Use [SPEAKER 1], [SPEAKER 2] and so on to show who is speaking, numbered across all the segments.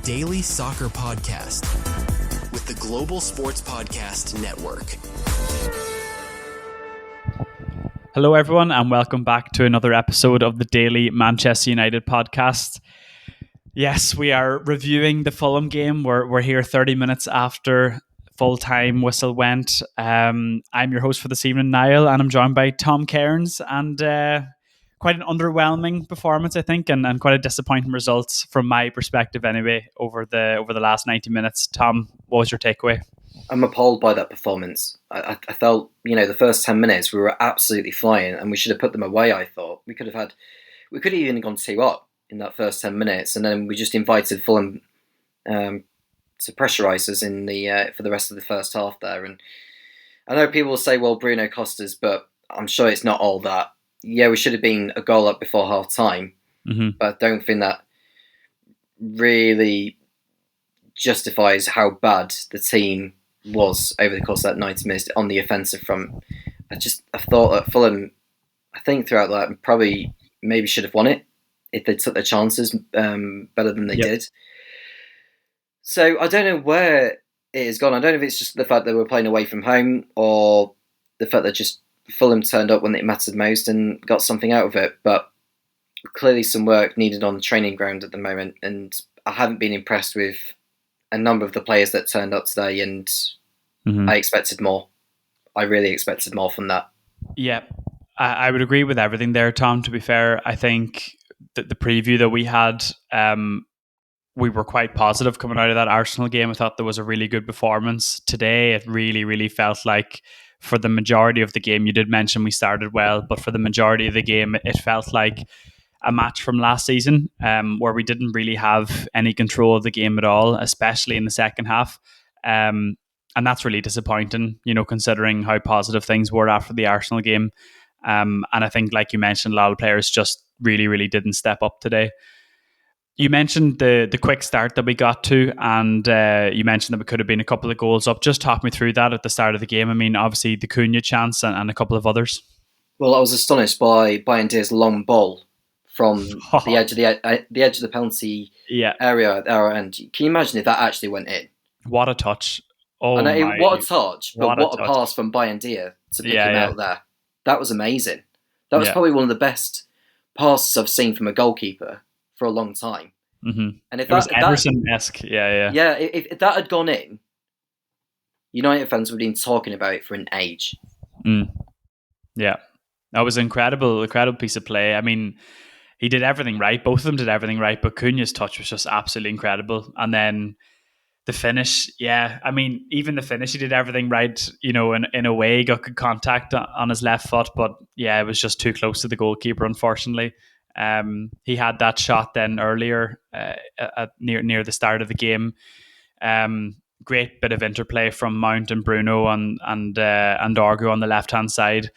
[SPEAKER 1] daily soccer podcast with the Global Sports Podcast Network.
[SPEAKER 2] Hello, everyone, and welcome back to another episode of the daily Manchester United podcast. Yes, we are reviewing the Fulham game. We're here 30 minutes after full-time whistle went. I'm your host for this evening, Niall, and I'm joined by Tom Cairns, and quite an underwhelming performance, I think, and quite a disappointing results from my perspective anyway over the last 90 minutes. Tom, what was your takeaway?
[SPEAKER 3] I'm appalled by that performance. I felt, the first 10 minutes we were absolutely flying and we should have put them away, I thought. We could have even gone 2-up in that first 10 minutes, and then we just invited Fulham to pressurise us for the rest of the first half there. And I know people will say, well, Bruno cost us, but I'm sure it's not all that. Yeah, we should have been a goal up before half time, but I don't think that really justifies how bad the team was over the course of that 90 minutes on the offensive front. I thought that Fulham, I think throughout that, probably maybe should have won it if they took their chances better than they did. So I don't know where it has gone. I don't know if it's just the fact that we're playing away from home or the fact that just Fulham turned up when it mattered most and got something out of it. But clearly some work needed on the training ground at the moment, and I haven't been impressed with a number of the players that turned up today, and I expected more. I really expected more from that. Yeah,
[SPEAKER 2] I would agree with everything there, Tom. To be fair, I think that the preview that we had, we were quite positive coming out of that Arsenal game. I thought there was a really good performance. Today, it really, really felt like for the majority of the game, you did mention we started well, but for the majority of the game, it felt like a match from last season where we didn't really have any control of the game at all, especially in the second half. And that's really disappointing, considering how positive things were after the Arsenal game. And I think, like you mentioned, a lot of players just really, really didn't step up today. You mentioned the quick start that we got to, and you mentioned that we could have been a couple of goals up. Just talk me through that at the start of the game. I mean, obviously the Cunha chance and a couple of others.
[SPEAKER 3] Well, I was astonished by Bioniq's long ball from the edge of the penalty area at our end. Can you imagine if that actually went in?
[SPEAKER 2] What a touch!
[SPEAKER 3] What a touch! But what a pass from Bioniq to pick him out there. That was amazing. That was probably one of the best passes I've seen from a goalkeeper for a long time.
[SPEAKER 2] And if it was Ederson-esque,
[SPEAKER 3] if that had gone in, United fans would have been talking about it for an age.
[SPEAKER 2] Yeah, that was an incredible piece of play. I mean, he did everything right. Both of them did everything right, but Cunha's touch was just absolutely incredible. And then the finish, I mean, even the finish, he did everything right, in a way, got good contact on his left foot, but it was just too close to the goalkeeper, unfortunately. He had that shot then earlier near the start of the game. Great bit of interplay from Mount and Bruno and Dorgu on the left-hand side.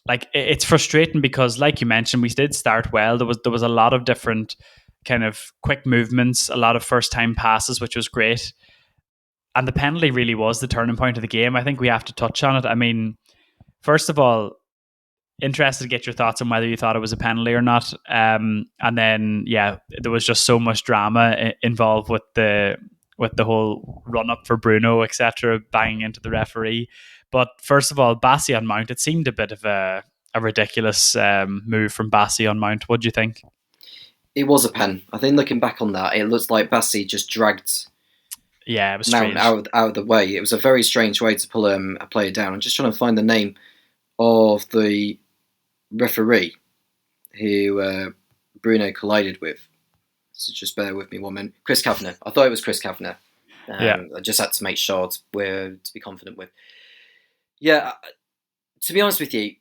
[SPEAKER 2] It's frustrating because, like you mentioned, we did start well. There was a lot of different kind of quick movements, a lot of first-time passes, which was great. And the penalty really was the turning point of the game. I think we have to touch on it. I mean, first of all, interested to get your thoughts on whether you thought it was a penalty or not. And then, there was just so much drama involved with the whole run-up for Bruno, etc., banging into the referee. But first of all, Bassi on Mount, it seemed a bit of a ridiculous move from Bassi on Mount. What do you think?
[SPEAKER 3] It was a pen. I think looking back on that, it looks like Bassi just dragged
[SPEAKER 2] it was
[SPEAKER 3] Mount out of the way. It was a very strange way to pull a player down. I'm just trying to find the name of the referee who Bruno collided with. So just bear with me one minute. Chris Cavanagh. I thought it was Chris Cavanagh. I just had to make sure to be confident with. Yeah, to be honest with you,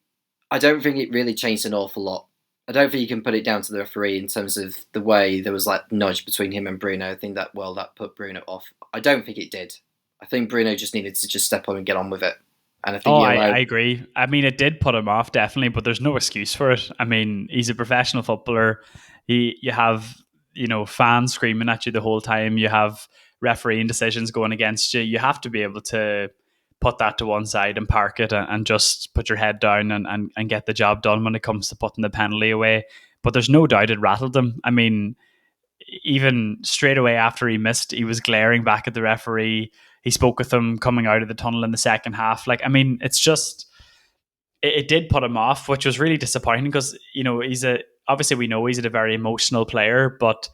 [SPEAKER 3] I don't think it really changed an awful lot. I don't think you can put it down to the referee in terms of the way there was nudge between him and Bruno. I think that put Bruno off. I don't think it did. I think Bruno just needed to just step on and get on with it. And I think
[SPEAKER 2] I agree. I mean, it did put him off, definitely, but there's no excuse for it. I mean, he's a professional footballer. You have, fans screaming at you the whole time. You have refereeing decisions going against you. You have to be able to put that to one side and park it and just put your head down and get the job done when it comes to putting the penalty away. But there's no doubt it rattled him. I mean, even straight away after he missed, he was glaring back at the referee. He spoke with him coming out of the tunnel in the second half. Like, I mean, it's just, it did put him off, which was really disappointing because, you know, obviously we know he's a very emotional player, but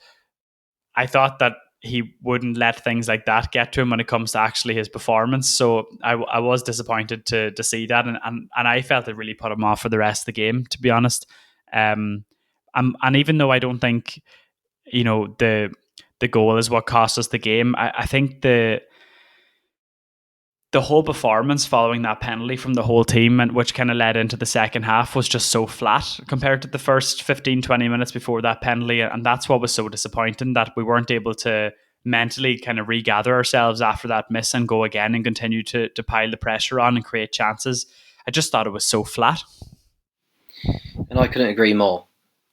[SPEAKER 2] I thought that he wouldn't let things like that get to him when it comes to actually his performance. So I was disappointed to see that, and I felt it really put him off for the rest of the game, to be honest. And even though I don't think, you know, the goal is what cost us the game, I think the whole performance following that penalty from the whole team, and which kind of led into the second half, was just so flat compared to the first 15-20 minutes before that penalty. And that's what was so disappointing, that we weren't able to mentally kind of regather ourselves after that miss and go again and continue to pile the pressure on and create chances. I just thought it was so flat.
[SPEAKER 3] And I couldn't agree more.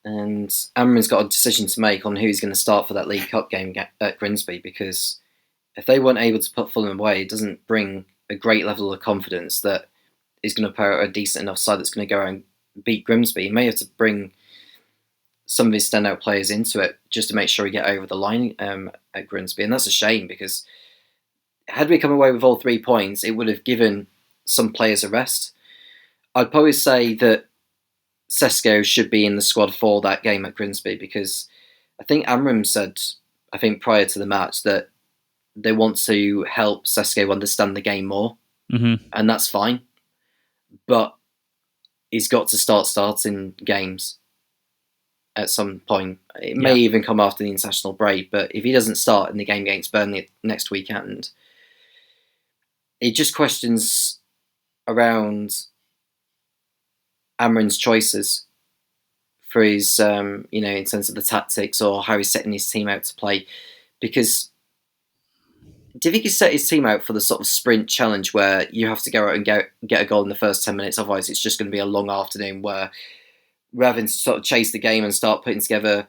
[SPEAKER 3] And Amram's got a decision to make on who's going to start for that League Cup game at Grimsby, because if they weren't able to put Fulham away, it doesn't bring a great level of confidence that is going to put a decent enough side that's going to go out and beat Grimsby. He may have to bring some of his standout players into it just to make sure we get over the line at Grimsby. And that's a shame, because had we come away with all 3 points, it would have given some players a rest. I'd probably say that Sesko should be in the squad for that game at Grimsby, because I think Amram said, I think prior to the match, that they want to help Sesko understand the game more, and that's fine. But he's got to start starting games at some point. It may even come after the international break, but if he doesn't start in the game against Burnley next weekend, it just questions around Amram's choices for his, in terms of the tactics or how he's setting his team out to play. Because do you think he set his team out for the sort of sprint challenge where you have to go out and get a goal in the first 10 minutes? Otherwise, it's just going to be a long afternoon where rather than sort of chase the game and start putting together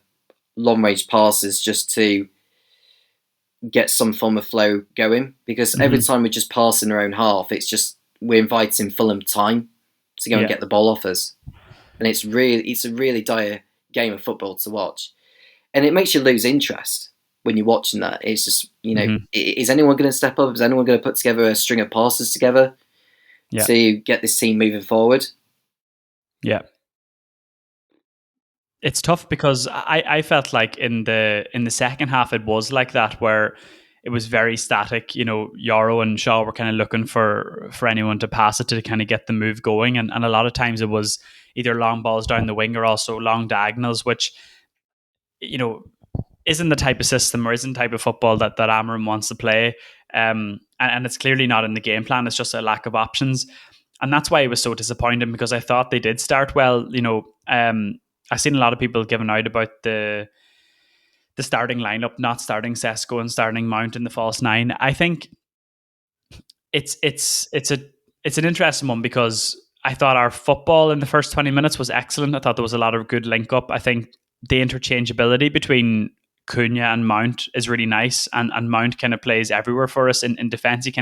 [SPEAKER 3] long-range passes just to get some form of flow going. Because every time we just pass in our own half, it's just we're inviting Fulham time to go and get the ball off us. And it's a really dire game of football to watch. And it makes you lose interest when you're watching that. It's just, is anyone going to step up? Is anyone going to put together a string of passes together to get this team moving forward?
[SPEAKER 2] Yeah. It's tough because I felt like in the second half it was like that, where it was very static. You know, Yarrow and Shaw were kind of looking for anyone to pass it to kind of get the move going. And a lot of times it was either long balls down the wing or also long diagonals, which, you know, isn't the type of system or isn't the type of football that Amram wants to play. And it's clearly not in the game plan. It's just a lack of options. And that's why it was so disappointing, because I thought they did start well. You know, I've seen a lot of people giving out about the starting lineup, not starting Sesko and starting Mount in the false nine. I think it's an interesting one, because I thought our football in the first 20 minutes was excellent. I thought there was a lot of good link up. I think the interchangeability between Cunha and Mount is really nice, and Mount kind of plays everywhere for us in defence. He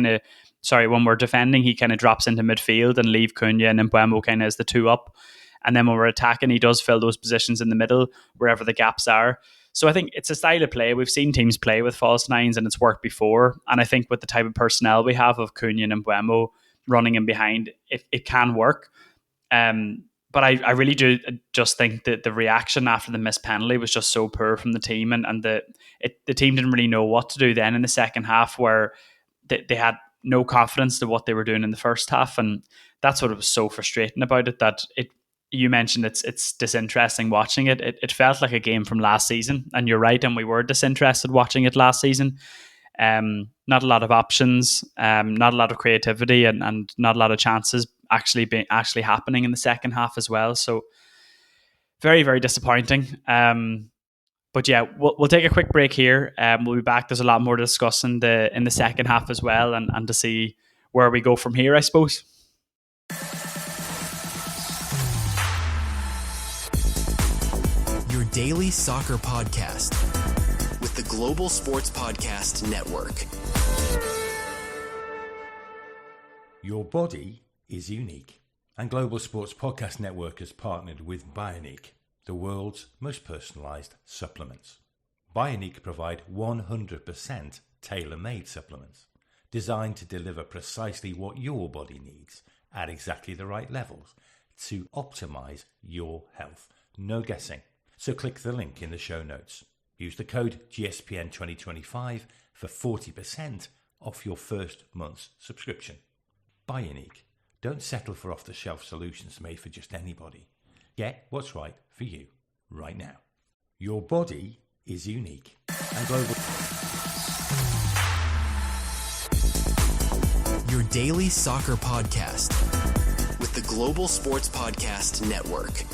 [SPEAKER 2] when we're defending, he kind of drops into midfield and leave Cunha and Mbeumo kind of as the two up, and then when we're attacking, he does fill those positions in the middle wherever the gaps are. So I think it's a style of play. We've seen teams play with false nines and it's worked before, and I think with the type of personnel we have of Cunha and Mbeumo running in behind, it can work. But I really do just think that the reaction after the missed penalty was just so poor from the team, and the team didn't really know what to do then in the second half, where they had no confidence to what they were doing in the first half, and that's what was so frustrating about it. That you mentioned it's disinteresting watching it. It felt like a game from last season, and you're right, and we were disinterested watching it last season. Not a lot of options, not a lot of creativity, and not a lot of chances actually happening in the second half as well. So very, very disappointing. But yeah, we'll take a quick break here. We'll be back. There's a lot more to discuss in the second half as well, and to see where we go from here, I suppose.
[SPEAKER 1] Your daily soccer podcast with the Global Sports Podcast Network.
[SPEAKER 4] Your body is unique, and Global Sports Podcast Network has partnered with Bioniq, the world's most personalised supplements. Bioniq provide 100% tailor-made supplements designed to deliver precisely what your body needs at exactly the right levels to optimize your health. No guessing. So click the link in the show notes. Use the code GSPN2025 for 40% off your first month's subscription. Bioniq. Don't settle for off-the-shelf solutions made for just anybody. Get what's right for you right now. Your body is unique and global.
[SPEAKER 1] Your daily soccer podcast with the Global Sports Podcast Network.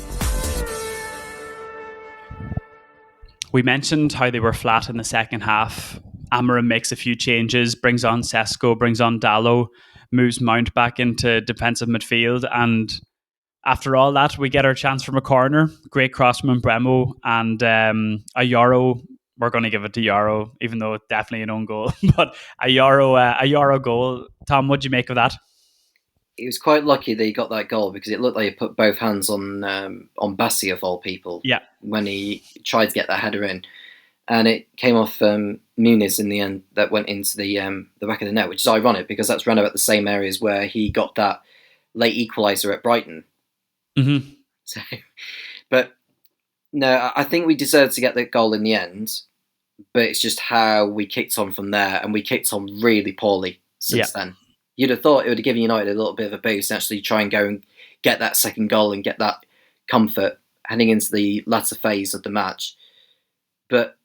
[SPEAKER 2] We mentioned how they were flat in the second half. Amorim makes a few changes, brings on Sesko, brings on Dalot, moves Mount back into defensive midfield, and after all that, we get our chance from a corner. Great cross from Bremo, and a Euro. We're going to give it to Euro, even though it's definitely an own goal. But a Euro goal. Tom, what do you make of that?
[SPEAKER 3] He was quite lucky that he got that goal because it looked like he put both hands on Bassi of all people.
[SPEAKER 2] Yeah.
[SPEAKER 3] When he tried to get that header in, and it came off Muniz in the end. That went into the back of the net, which is ironic because that's round about the same areas where he got that late equaliser at Brighton.
[SPEAKER 2] Mm-hmm.
[SPEAKER 3] So, but no, I think we deserved to get the goal in the end. But it's just how we kicked on from there, and we kicked on really poorly since then. You'd have thought it would have given United a little bit of a boost and actually try and go and get that second goal and get that comfort heading into the latter phase of the match. But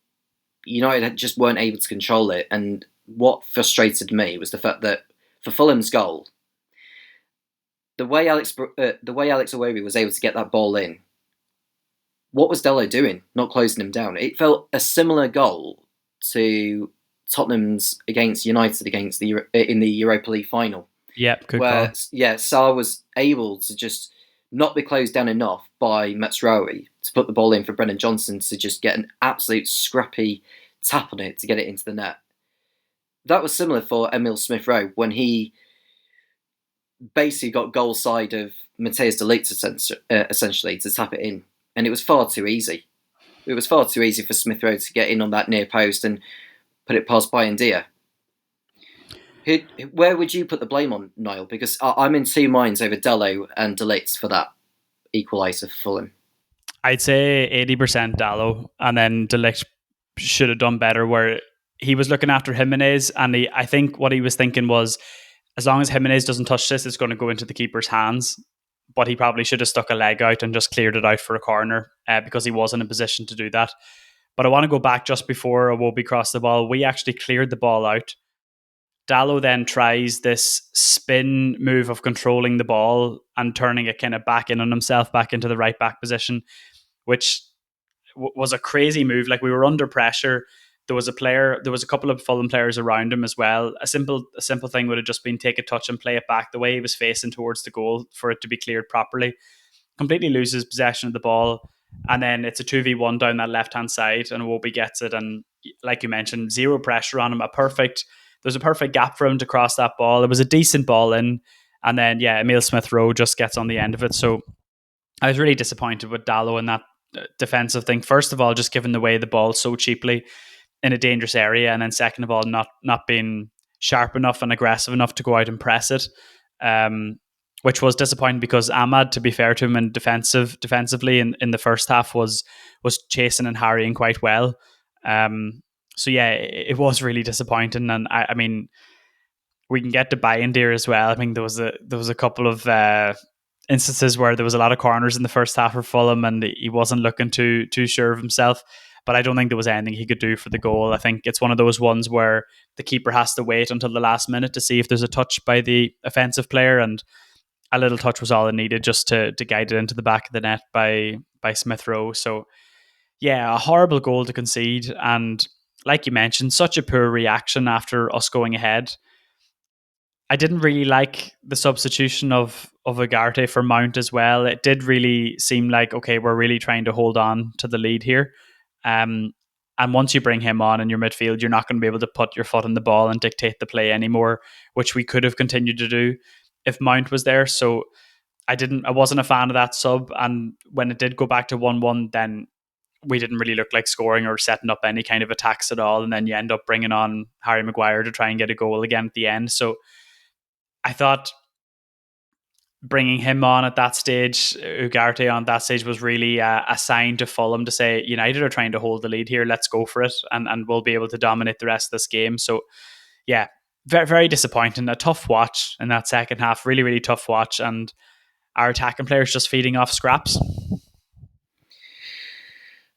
[SPEAKER 3] United just weren't able to control it. And what frustrated me was the fact that for Fulham's goal, the way Alex Iwobi was able to get that ball in, what was Dalot doing? Not closing him down. It felt a similar goal to Tottenham's against United in the Europa League final.
[SPEAKER 2] Yeah, good call.
[SPEAKER 3] Yeah, Sarr was able to just not be closed down enough by Mazraoui to put the ball in for Brennan Johnson to just get an absolute scrappy tap on it to get it into the net. That was similar for Emile Smith-Rowe when he basically got goal side of Matthijs de Ligt essentially to tap it in. And it was far too easy. It was far too easy for Smith-Rowe to get in on that near post and put it past Buendia. Where would you put the blame on, Niall? Because I'm in two minds over Dalot and de Ligt for that equaliser for Fulham.
[SPEAKER 2] I'd say 80% Dalot, and then de Ligt should have done better where he was looking after Jimenez, and I think what he was thinking was, as long as Jimenez doesn't touch this, it's going to go into the keeper's hands. But he probably should have stuck a leg out and just cleared it out for a corner because he was in a position to do that. But I want to go back just before Iwobi crossed the ball. We actually cleared the ball out. Dalot then tries this spin move of controlling the ball and turning it kind of back in on himself, back into the right back position, which was a crazy move. Like, we were under pressure. There was a couple of Fulham players around him as well. A simple thing would have just been take a touch and play it back the way he was facing towards the goal for it to be cleared properly. Completely loses possession of the ball, and then it's a 2v1 down that left-hand side, and Iwobi gets it, and like you mentioned, zero pressure on him. There's a perfect gap for him to cross that ball. It was a decent ball in, and then Emile Smith-Rowe just gets on the end of it. So I was really disappointed with Dalot in that defensive thing. First of all, just giving away the ball so cheaply in a dangerous area, and then second of all, not being sharp enough and aggressive enough to go out and press it, which was disappointing because Ahmad, to be fair to him, and defensively in the first half was chasing and harrying quite well. So yeah, it was really disappointing, and I mean, we can get to Buendia as well. I think there was a couple of instances where there was a lot of corners in the first half for Fulham, and he wasn't looking too sure of himself. But I don't think there was anything he could do for the goal. I think it's one of those ones where the keeper has to wait until the last minute to see if there's a touch by the offensive player, and a little touch was all it needed just to guide it into the back of the net by Smith-Rowe. So yeah, a horrible goal to concede, and like you mentioned, such a poor reaction after us going ahead. I didn't really like the substitution of Ugarte for Mount as well. It did really seem like, okay, we're really trying to hold on to the lead here. And once you bring him on in your midfield, you're not going to be able to put your foot on the ball and dictate the play anymore, which we could have continued to do if Mount was there. So I wasn't a fan of that sub. And when it did go back to 1-1, then we didn't really look like scoring or setting up any kind of attacks at all. And then you end up bringing on Harry Maguire to try and get a goal again at the end. So I thought bringing him on at that stage, Ugarte on that stage, was really a sign to Fulham to say, United are trying to hold the lead here. Let's go for it. And we'll be able to dominate the rest of this game. So yeah, very, very disappointing. A tough watch in that second half. Really, really tough watch. And our attacking players just feeding off scraps.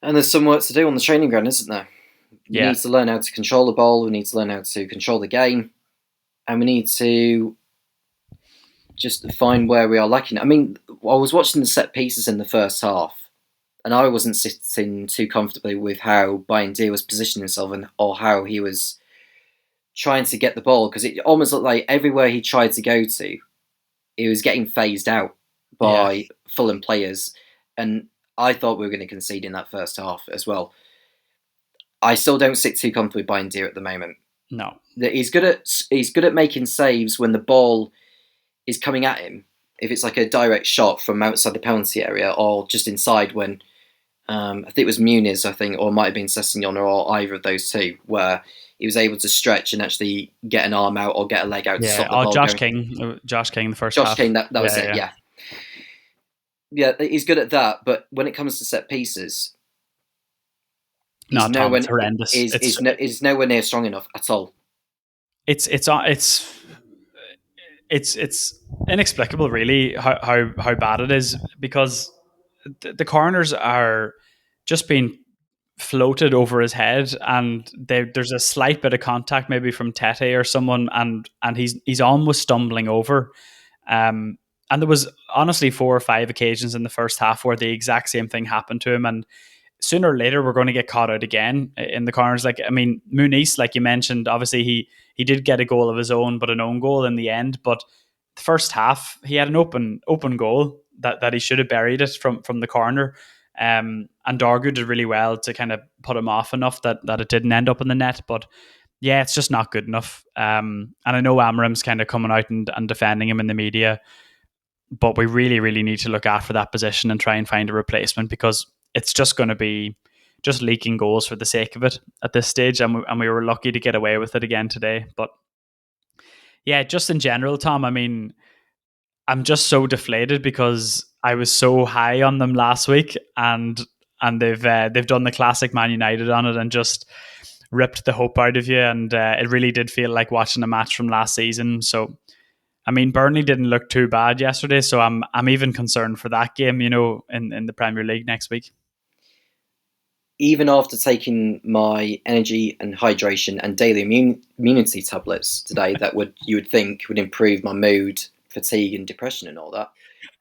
[SPEAKER 3] And there's some work to do on the training ground, isn't there? We
[SPEAKER 2] Yeah.
[SPEAKER 3] need to learn how to control the ball. We need to learn how to control the game. And we need to just find where we are lacking. I mean, I was watching the set pieces in the first half, and I wasn't sitting too comfortably with how Bioniq was positioning himself or how he was trying to get the ball, because it almost looked like everywhere he tried to go to, he was getting phased out by Fulham players. And I thought we were going to concede in that first half as well. I still don't sit too comfortably with Bioniq at the moment.
[SPEAKER 2] No.
[SPEAKER 3] He's good at making saves when the ball is coming at him. If it's like a direct shot from outside the penalty area or just inside, when I think it was Muniz, or it might have been Sessegnon, or either of those two, where he was able to stretch and actually get an arm out or get a leg out to stop the ball.
[SPEAKER 2] Josh King in the first half.
[SPEAKER 3] Josh King, that was it. Yeah, he's good at that, but when it comes to set pieces,
[SPEAKER 2] it's horrendous.
[SPEAKER 3] He's nowhere near strong enough at all.
[SPEAKER 2] It's inexplicable, really, how bad it is, because the corners are just being floated over his head, and there's a slight bit of contact maybe from Tete or someone, and he's almost stumbling over. And there was honestly 4 or 5 occasions in the first half where the exact same thing happened to him, and sooner or later we're going to get caught out again in the corners. Like, I mean, Muniz, like you mentioned, obviously he did get a goal of his own, but an own goal in the end. But the first half, he had an open goal that he should have buried it from the corner. And Dargu did really well to kind of put him off enough that it didn't end up in the net. But yeah, it's just not good enough. And I know Amarim's kind of coming out and defending him in the media, but we really, really need to look after that position and try and find a replacement, because it's just going to be just leaking goals for the sake of it at this stage. And we were lucky to get away with it again today. But yeah, just in general, Tom, I mean, I'm just so deflated because I was so high on them last week, and they've done the classic Man United on it and just ripped the hope out of you. And it really did feel like watching a match from last season. So, I mean, Burnley didn't look too bad yesterday, so I'm even concerned for that game, in the Premier League next week.
[SPEAKER 3] Even after taking my energy and hydration and daily immunity tablets today, you would think would improve my mood, fatigue, and depression and all that.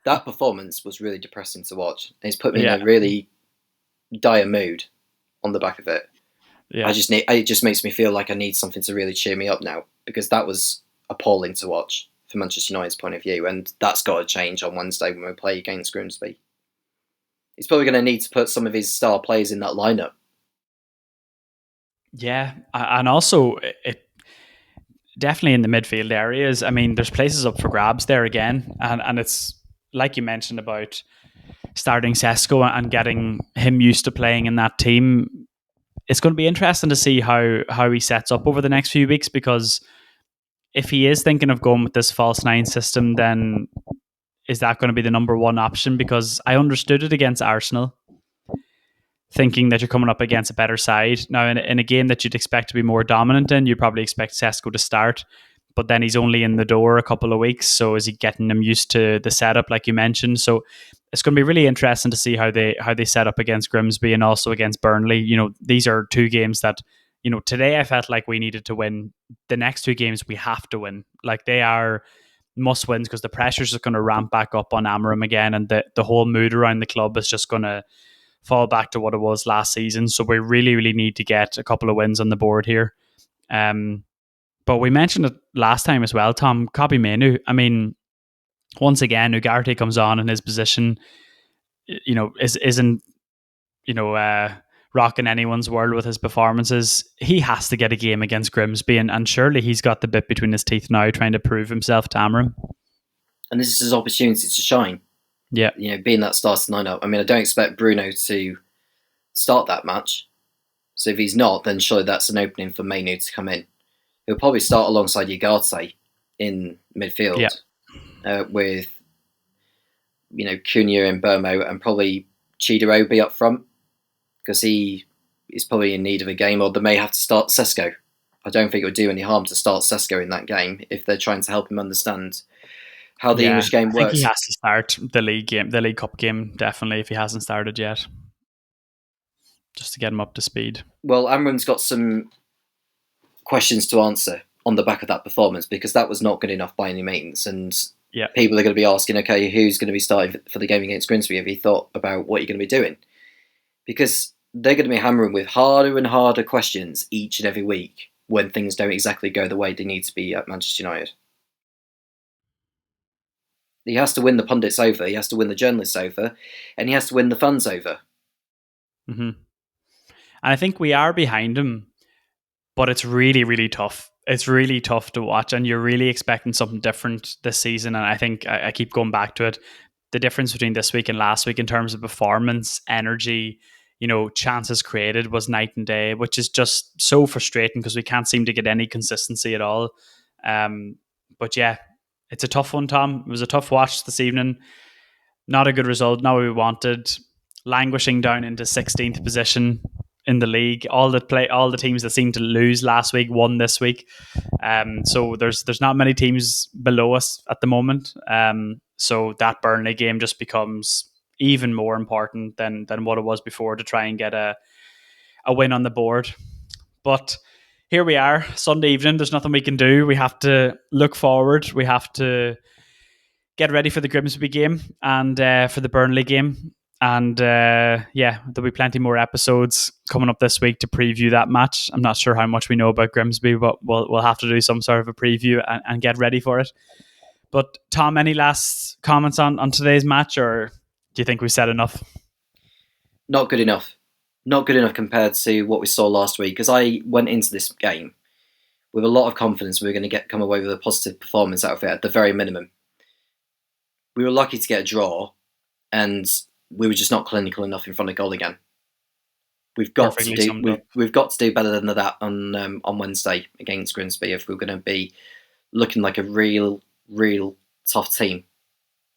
[SPEAKER 3] That performance was really depressing to watch. It's put me in a really dire mood on the back of it. Yeah. It just makes me feel like I need something to really cheer me up now, because that was appalling to watch from Manchester United's point of view, and that's got to change on Wednesday when we play against Grimsby. He's probably going to need to put some of his star players in that lineup.
[SPEAKER 2] Yeah, and also it definitely in the midfield areas. I mean, there's places up for grabs there again, and it's like you mentioned about starting Sesko and getting him used to playing in that team. It's going to be interesting to see how he sets up over the next few weeks, because if he is thinking of going with this false 9 system, then is that going to be the number one option? Because I understood it against Arsenal, thinking that you're coming up against a better side. Now, in a game that you'd expect to be more dominant in, you probably expect Sesko to start, but then he's only in the door a couple of weeks. So is he getting him used to the setup, like you mentioned? So it's going to be really interesting to see how they set up against Grimsby and also against Burnley. These are 2 games that, today I felt like we needed to win. The next 2 games we have to win. Like, they are must wins, because the pressure's just going to ramp back up on Amarim again, and the whole mood around the club is just going to fall back to what it was last season. So we really, really need to get a couple of wins on the board here. But we mentioned it last time as well, Tom, Kobbie Mainoo. I mean, once again, Ugarte comes on in his position, isn't rocking anyone's world with his performances. He has to get a game against Grimsby, and surely he's got the bit between his teeth now, trying to prove himself to Amarim.
[SPEAKER 3] And this is his opportunity to shine.
[SPEAKER 2] Yeah,
[SPEAKER 3] being that starting lineup. I mean, I don't expect Bruno to start that match. So if he's not, then surely that's an opening for Manu to come in. He'll probably start alongside Ugarte in midfield with, Cunha and Burmo and probably Chidirobi up front because he is probably in need of a game, or they may have to start Sesko. I don't think it would do any harm to start Sesko in that game if they're trying to help him understand how the English game works.
[SPEAKER 2] I think he has to start the League Cup game, definitely, if he hasn't started yet, just to get him up to speed.
[SPEAKER 3] Well, Amram's got some questions to answer on the back of that performance, because that was not good enough by any means. And people are going to be asking, okay, who's going to be starting for the game against Grimsby? Have you thought about what you're going to be doing? Because they're going to be hammering with harder and harder questions each and every week when things don't exactly go the way they need to be at Manchester United. He has to win the pundits over, he has to win the journalists over, and he has to win the fans over.
[SPEAKER 2] Mm-hmm. And I think we are behind him, but it's really, really tough. It's really tough to watch, and you're really expecting something different this season. And I think I keep going back to it. The difference between this week and last week in terms of performance, energy, chances created was night and day, which is just so frustrating because we can't seem to get any consistency at all. But yeah, it's a tough one, Tom. It was a tough watch this evening. Not a good result, not what we wanted. Languishing down into 16th position in the league. All the teams that seemed to lose last week won this week. So there's not many teams below us at the moment. So that Burnley game just becomes even more important than what it was before to try and get a win on the board. But here we are, Sunday evening. There's nothing we can do. We have to look forward. We have to get ready for the Grimsby game and for the Burnley game. And there'll be plenty more episodes coming up this week to preview that match. I'm not sure how much we know about Grimsby, but we'll have to do some sort of a preview and get ready for it. But Tom, any last comments on today's match, or do you think we said enough?
[SPEAKER 3] Not good enough. Not good enough compared to what we saw last week, because I went into this game with a lot of confidence we were going to come away with a positive performance out of it at the very minimum. We were lucky to get a draw, and we were just not clinical enough in front of goal again. We've got to do better than that on Wednesday against Grimsby if we're going to be looking like a real tough team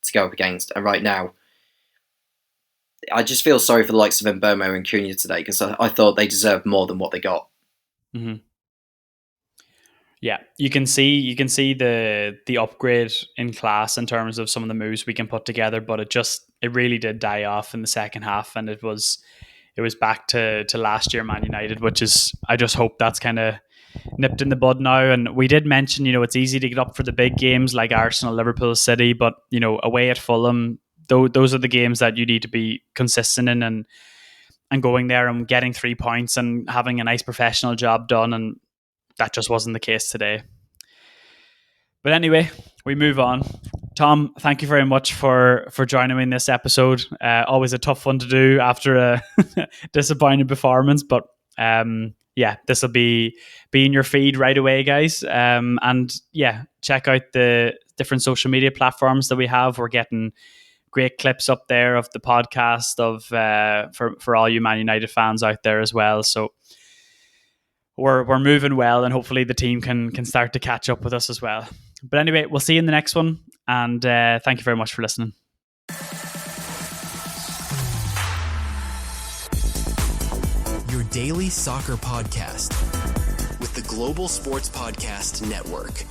[SPEAKER 3] to go up against. And right now, I just feel sorry for the likes of Mbeumo and Cunha today, because I thought they deserved more than what they got.
[SPEAKER 2] Mm-hmm. Yeah, you can see the upgrade in class in terms of some of the moves we can put together, but it really did die off in the second half, and it was back to last year Man United, which is, I just hope that's kind of nipped in the bud now. And we did mention, it's easy to get up for the big games like Arsenal, Liverpool, City, but away at Fulham, those are the games that you need to be consistent in and going there and getting 3 points and having a nice professional job done, and that just wasn't the case today. But anyway, we move on. Tom, thank you very much for joining me in this episode. Always a tough one to do after a disappointing performance, but this will be in your feed right away, guys. And check out the different social media platforms that we have. We're getting great clips up there of the podcast for all you Man United fans out there as well. So we're moving well, and hopefully the team can start to catch up with us as well. But anyway, we'll see you in the next one, and thank you very much for listening.
[SPEAKER 1] Your daily soccer podcast with the Global Sports Podcast Network.